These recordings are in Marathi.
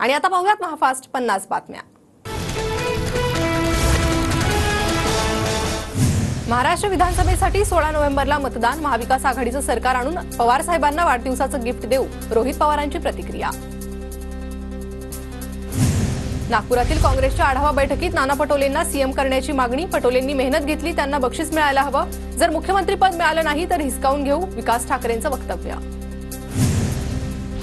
आणि आता पाहूयात महाफास्ट 50 बातम्या। महाराष्ट्र विधानसभेसाठी 16 नोव्हेंबरला मतदान, महाविकास आघाडीचं सरकार आणून पवार साहेबांना वाढदिवसाचं गिफ्ट देऊ, रोहित पवारांची प्रतिक्रिया। नागपुरातील काँग्रेसच्या आढावा बैठकीत नाना पटोलेंना सीएम करण्याची मागणी, पटोलेंनी मेहनत घेतली, त्यांना बक्षीस मिळायला हवं, जर मुख्यमंत्रीपद मिळालं नाही तर हिसकावून घेऊ, विकास ठाकरेंचं वक्तव्य।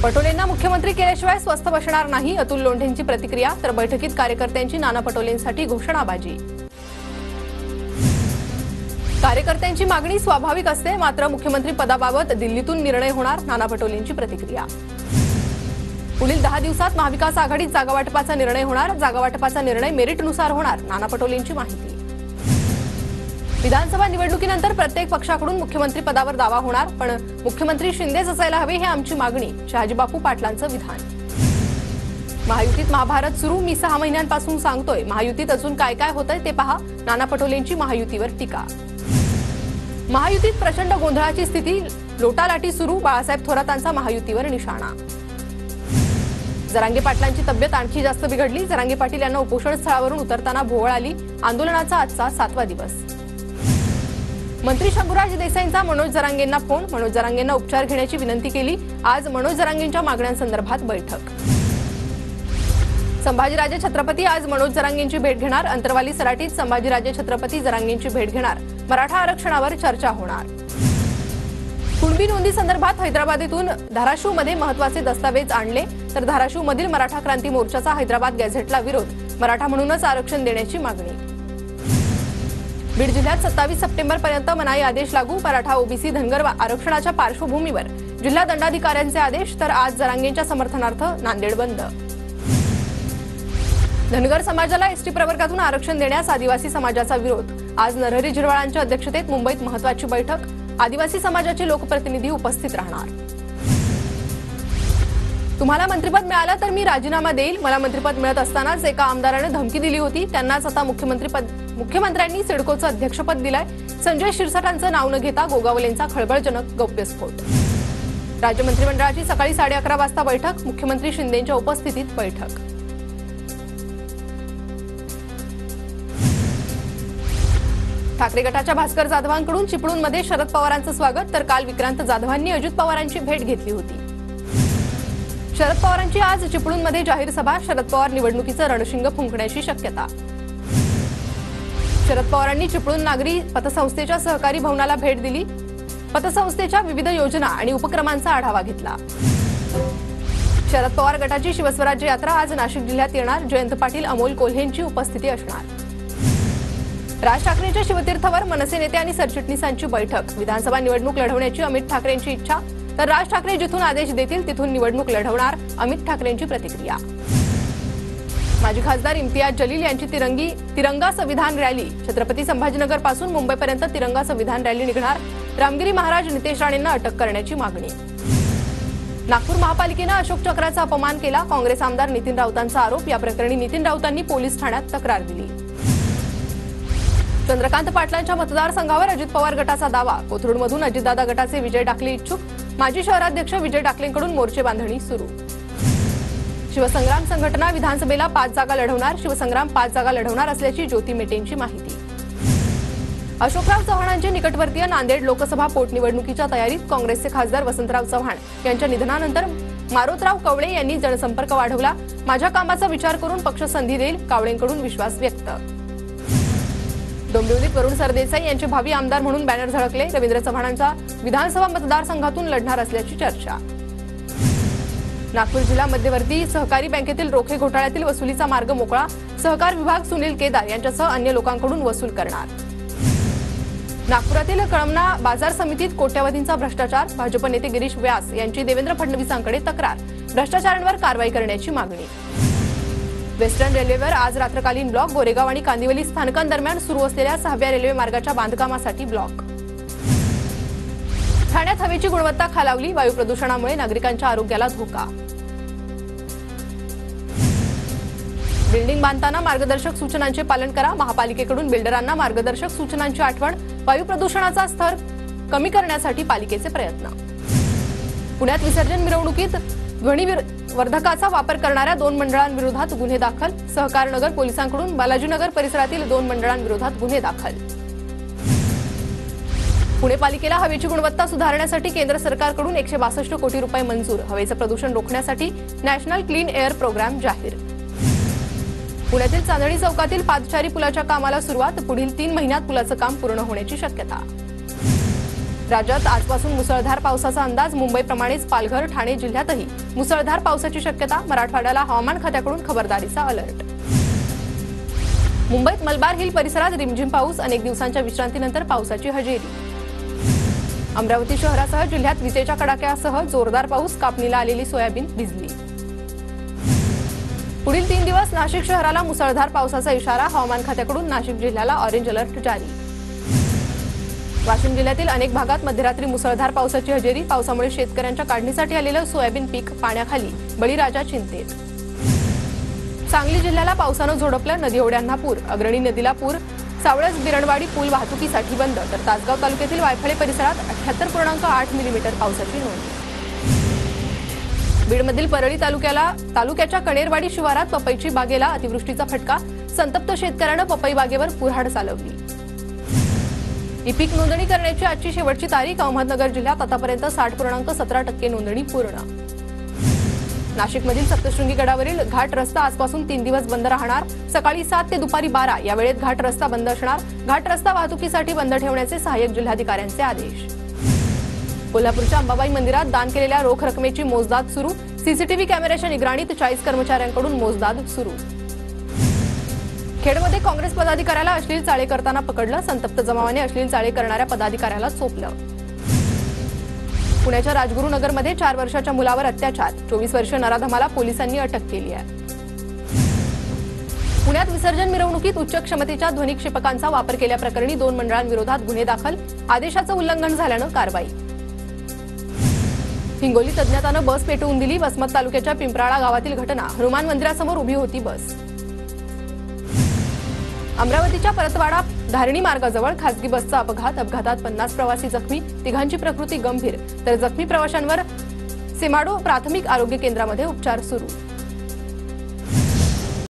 पटोलेंना मुख्यमंत्री केल्याशिवाय स्वस्थ बसणार नाही, अतुल लोंढेंची प्रतिक्रिया, तर बैठकीत कार्यकर्त्यांची नाना पटोलेंसाठी घोषणाबाजी। कार्यकर्त्यांची मागणी स्वाभाविक असते, मात्र मुख्यमंत्री पदाबाबत दिल्लीतून निर्णय होणार, नाना पटोलेंची प्रतिक्रिया। पुढील 10 दिवसात महाविकास आघाडीत जागावाटपाचा निर्णय होणार, जागावाटपाचा निर्णय मेरिटनुसार होणार, नाना पटोलेंची माहिती। विधानसभा निवडणुकीनंतर प्रत्येक पक्षाकडून मुख्यमंत्री पदावर दावा होणार, पण मुख्यमंत्री शिंदेच असायला हवे हे आमची मागणी, शहाजीबापू पाटलांचं विधान। महायुतीत महाभारत सुरू, मी 6 महिन्यांपासून सांगतोय, महायुतीत अजून काय काय होतंय ते पहा, नाना पटोलेंची महायुतीवर टीका। महायुतीत प्रचंड गोंधळाची स्थिती, लोटालाटी सुरू, बाळासाहेब थोरातांचा महायुतीवर निशाणा। जरांगे पाटलांची तब्येत आणखी जास्त बिघडली, जरांगे पाटील यांना उपोषण स्थळावरून उतरताना भोवळ आली, आंदोलनाचा आजचा 7वा दिवस। मंत्री शंभूराज देसाईंचा मनोज जरांगेंना फोन, मनोज जरांगेंना उपचार घेण्याची विनंती केली, आज मनोज जरांगेंच्या मागण्यांसंदर्भात बैठक। संभाजीराजे छत्रपती आज मनोज जरांगेंची भेट घेणार, अंतरवाली सराटीत संभाजीराजे छत्रपती जरांगेंची भेट घेणार, मराठा आरक्षणावर चर्चा होणार। कुणबी नोंदी संदर्भात हैदराबादेतून धाराशिवमध्ये महत्त्वाचे दस्तावेज आणले, तर धाराशिवमधील मराठा क्रांती मोर्चाचा हैदराबाद गॅझेटला विरोध, मराठा म्हणूनच आरक्षण देण्याची मागणी। बीड जिल्ह्यात 27 सप्टेंबरपर्यंत मनाई आदेश लागू, मराठा ओबीसी धनगर आरक्षणाच्या पार्श्वभूमीवर जिल्हा दंडाधिकाऱ्यांचे आदेश, तर आज जरांगेंच्या समर्थनार्थ नांदेड बंद। धनगर समाजाला एसटी प्रवर्गातून आरक्षण देण्यास आदिवासी समाजाचा विरोध, आज नरहरी झिरवाळांच्या अध्यक्षतेत मुंबईत महत्त्वाची बैठक, आदिवासी समाजाचे लोकप्रतिनिधी उपस्थित राहणार। तुम्हाला मंत्रिपद मिळालं तर मी राजीनामा देईल, मला मंत्रिपद मिळत असतानाच एका आमदाराने धमकी दिली होती, त्यांनाच आता मुख्यमंत्र्यांनी सिडकोचं अध्यक्षपद दिलंय, संजय शिरसाटांचं नाव न घेता गोगावलेंचा खळबळजनक गौप्यस्फोट। राज्य मंत्रिमंडळाची सकाळी 11:30 वाजता बैठक, मुख्यमंत्री शिंदेंच्या उपस्थितीत बैठक। ठाकरे गटाच्या भास्कर जाधवांकडून चिपळूणमध्ये शरद पवारांचं स्वागत, तर काल विक्रांत जाधवांनी अजित पवारांची भेट घेतली होती। शरद पवारांची आज चिपळूणमध्ये जाहीर सभा, शरद पवार निवडणुकीचं रणशिंग फुंकण्याची शक्यता। शरद पवारांनी चिपळूण नागरी पतसंस्थेच्या सहकारी भवनाला भेट दिली, पतसंस्थेच्या विविध योजना आणि उपक्रमांचा आढावा घेतला। शरद पवार गटाची शिवस्वराज्य यात्रा आज नाशिक जिल्ह्यात येणार, जयंत पाटील, अमोल कोल्हेंची उपस्थिती असणार। राज ठाकरेंच्या शिवतीर्थवर मनसे नेते आणि सरचिटणीसांची बैठक, विधानसभा निवडणूक लढवण्याची अमित ठाकरेंची इच्छा, तर राज ठाकरे जिथून आदेश देतील तिथून निवडणूक लढवणार, अमित ठाकरेंची प्रतिक्रिया। माजी खासदार इम्तियाज जलील यांची तिरंगा संविधान रॅली, छत्रपती संभाजीनगर पासून मुंबईपर्यंत तिरंगा संविधान रॅली निघणार, रामगिरी महाराज नितेश राणेंना अटक करण्याची मागणी। नागपूर महापालिकेनं अशोक चक्राचा अपमान केला, काँग्रेस आमदार नितीन राऊतांचा आरोप, या प्रकरणी नितीन राऊतांनी पोलीस ठाण्यात तक्रार दिली। चंद्रकांत पाटलांच्या मतदारसंघावर अजित पवार गटाचा दावा, कोथरूडमधून अजितदादा गटाचे विजय डाकले इच्छुक, माजी शहराध्यक्ष विजय डाकलेंकडून मोर्चे बांधणी सुरू। शिवसंग्राम संघटना विधानसभेला 5 जागा लढवणार, शिवसंग्राम 5 जागा लढवणार असल्याची ज्योती मेटेंची माहिती। अशोकराव चव्हाणांचे निकटवर्तीय नांदेड लोकसभा पोटनिवडणुकीच्या तयारीत, काँग्रेसचे खासदार वसंतराव चव्हाण यांच्या निधनानंतर मारोतराव कवळे यांनी जनसंपर्क वाढवला, माझ्या कामाचा विचार करून पक्ष संधी देईल, कावळेंकडून विश्वास व्यक्त। डोंबिवलीत वरुण सरदेसाई यांचे भावी आमदार म्हणून बॅनर झळकले, रवींद्र चव्हाणांचा विधानसभा मतदारसंघातून लढणार असल्याची चर्चा। नागपूर जिल्हा मध्यवर्ती सहकारी बँकेतील रोखे घोटाळ्यातील वसुलीचा मार्ग मोकळा, सहकार विभाग सुनील केदार यांच्यासह अन्य लोकांकडून वसूल करणार। नागपुरातील कळमना बाजार समितीत कोट्यवधींचा भ्रष्टाचार, भाजप नेते गिरीश व्यास यांची देवेंद्र फडणवीसांकडे तक्रार, भ्रष्टाचारांवर कारवाई करण्याची मागणी। वेस्टर्न रेल्वेवर आज रात्रकालीन ब्लॉक, गोरेगाव आणि कांदिवली स्थानकांदरम्यान सुरू असलेल्या 6व्या रेल्वे मार्गाच्या बांधकामासाठी ब्लॉक। ठाण्यात हवेची गुणवत्ता खालावली, वायू प्रदूषणामुळे नागरिकांच्या आरोग्याला धोका। बिल्डिंग बांधताना मार्गदर्शक सूचनांचे पालन करा, महापालिकेकडून बिल्डरांना मार्गदर्शक सूचनांची आठवण, वायू प्रदूषणाचा स्तर कमी करण्यासाठी पालिकेचे प्रयत्न। पुण्यात विसर्जन मिरवणुकीत वर्धकाचा वापर करणाऱ्या 2 मंडळांविरोधात गुन्हे दाखल. सहकारनगर पोलिसांकडून बालाजीनगर परिसरातील 2 मंडळांविरोधात गुन्हे दाखल. पुणे पालिकेला हवेची गुणवत्ता सुधारण्यासाठी केंद्र सरकारकडून 162 कोटी रुपये मंजूर. हवेचं प्रदूषण रोखण्यासाठी नॅशनल क्लीन एअर प्रोग्राम जाहीर. पुण्यातील चांदणी चौकातील पादचारी पुलाच्या कामाला सुरुवात. पुढील 3 महिन्यात पुलाचं काम पूर्ण होण्याची शक्यता. राज्यात आजपासून मुसळधार पावसाचा अंदाज. मुंबईप्रमाणेच पालघर, ठाणे जिल्ह्यातही मुसळधार पावसाची शक्यता. मराठवाड्याला हवामान खात्याकडून खबरदारीचा अलर्ट. मुंबईत मलबार हिल परिसरात रिमझिम पाऊस. अनेक दिवसांच्या विश्रांतीनंतर पावसाची हजेरी. अमरावती शहरासह जिल्ह्यात विजेच्या कडाक्यासह जोरदार पाऊस. कापणीला आलेली सोयाबीन भिजली. पुढील 3 दिवस नाशिक शहराला मुसळधार पावसाचा इशारा. हवामान खात्याकडून नाशिक जिल्ह्याला ऑरेंज अलर्ट जारी. वाशिम जिल्ह्यातील अनेक भागात मध्यरात्री मुसळधार पावसाची हजेरी. पावसामुळे शेतकऱ्यांच्या काढणीसाठी आलेलं सोयाबीन पीक पाण्याखाली. बळीराजा चिंतेत. सांगली जिल्ह्याला पावसानं झोडपलं. नदी ओढ्यांना पूर. अग्रणी नदीला पूर. सावळज बिरणवाडी पूल वाहतुकीसाठी बंद. तर तासगाव तालुक्यातील वायफळे परिसरात 78.8 मिलीमीटर पावसाची नोंद. बीडमधील परळी तालुक्याच्या कणेरवाडी शिवारात पपईची बागेला अतिवृष्टीचा फटका. संतप्त शेतकऱ्यानं पपई बागेवर कुऱ्हाड चालवली. ई पीक नोंदणी करण्याची आजची शेवटची तारीख. अहमदनगर जिल्ह्यात आतापर्यंत 60.17% नोंदणी पूर्ण. नाशिकमधील सप्तशृंगी गडावरील घाट रस्ता आजपासून 3 दिवस बंद राहणार. सकाळी 7 ते दुपारी 12 या वेळेत घाट रस्ता बंद असणार. घाट रस्ता वाहतुकीसाठी बंद ठेवण्याचे सहाय्यक जिल्हाधिकाऱ्यांचे आदेश. कोल्हापूरच्या अंबाबाई मंदिरात दान केलेल्या रोख रकमेची मोजदाद सुरू. सीसीटीव्ही कॅमेऱ्याच्या निगराणीत 40 कर्मचाऱ्यांकडून मोजदाद सुरू. खेडमध्ये काँग्रेस पदाधिकाऱ्याला अश्लील चाळे करताना पकडलं. संतप्त जमावाने अश्लील चाळे करणाऱ्या पदाधिकाऱ्याला चोपलं. पुण्याच्या राजगुरुनगरमध्ये 4 वर्षाच्या मुलावर अत्याचार. 24 वर्षीय नराधमाला पोलिसांनी अटक केली आहे. पुण्यात विसर्जन मिरवणुकीत उच्च क्षमतेच्या ध्वनिक्षेपकांचा वापर केल्याप्रकरणी 2 मंडळांविरोधात गुन्हे दाखल. आदेशाचं उल्लंघन झाल्यानं कारवाई. हिंगोलीत अज्ञातानं बस पेटवून दिली. वसमत तालुक्याच्या पिंपराळा गावातील घटना. हनुमान मंदिरासमोर उभी होती बस. अमरावतीच्या परतवाडा धारणी मार्गाजवळ खासगी बसचा अपघात. अपघातात 50 प्रवासी जखमी. 3घांची प्रकृती गंभीर. तर जखमी प्रवाशांवर सेमाडो प्राथमिक आरोग्य केंद्रामध्ये उपचार सुरू.